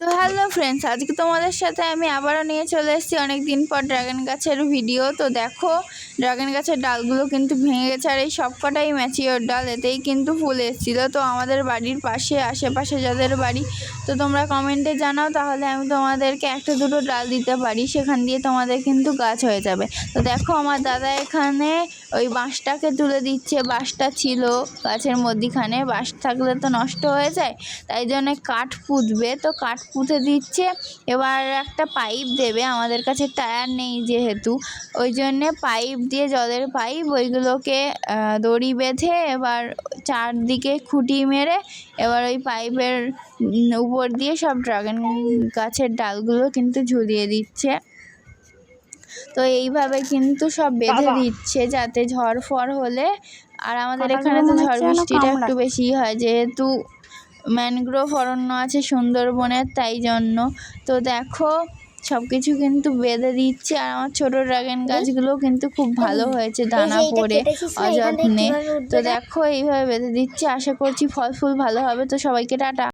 তো hello friends, আজকে তোমাদের সাথে আমি আবারও নিয়ে চলে এসেছি অনেক দিন পর ড্রাগন গাছের ভিডিও। তো দেখো, ড্রাগন গাছের ডালগুলো কিন্তু ভেঙে গেছে, আর এই সবকটাই ম্যাচিওর ডাল, এতেই কিন্তু ফুল এসেছিলো। তো আমাদের বাড়ির পাশে আশেপাশে যাদের বাড়ি, তো তোমরা কমেন্টে জানাও, তাহলে আমি তোমাদেরকে একটা দুটো ডাল দিতে পারি, সেখান দিয়ে তোমাদের কিন্তু গাছ হয়ে যাবে। তো দেখো, আমার দাদা এখানে ওই বাঁশটাকে তুলে দিচ্ছে। বাঁশটা ছিল গাছের মধ্যিখানে, বাঁশ থাকলে তো নষ্ট হয়ে যায়, তাই জন্য কাঠ পুঁতবে, তো কাঠ পুঁতে দিচ্ছে। এবার একটা পাইপ দেবে, আমাদের কাছে টায়ার নেই যেহেতু, ওই জন্যে পাইপ দিয়ে, জলের পাইপ, ওইগুলোকে দড়ি বেঁধে এবার চারদিকে খুঁটি মেরে এবার ওই পাইপের উপর দিয়ে সব ড্রাগন গাছের ডালগুলো কিন্তু ঝুলিয়ে দিচ্ছে। তো এইভাবে কিন্তু সব বেঁধে দিচ্ছে যাতে ঝড় ফড় হলে, আর আমাদের এখানে তো ঝড় বৃষ্টিটা একটু বেশি হয় যেহেতু ম্যানগ্রোভ অরণ্য আছে সুন্দরবনের, তাই জন্য। তো দেখো, সব কিছু কিন্তু বেঁধে দিচ্ছে, আর আমার ছোটো ড্রাগন গাছগুলো কিন্তু খুব ভালো হয়েছে দানা পড়ে অযত্নে। তো দেখো, এইভাবে বেঁধে দিচ্ছে, আশা করছি ফল ফুল ভালো হবে। তো সবাইকে টাটা।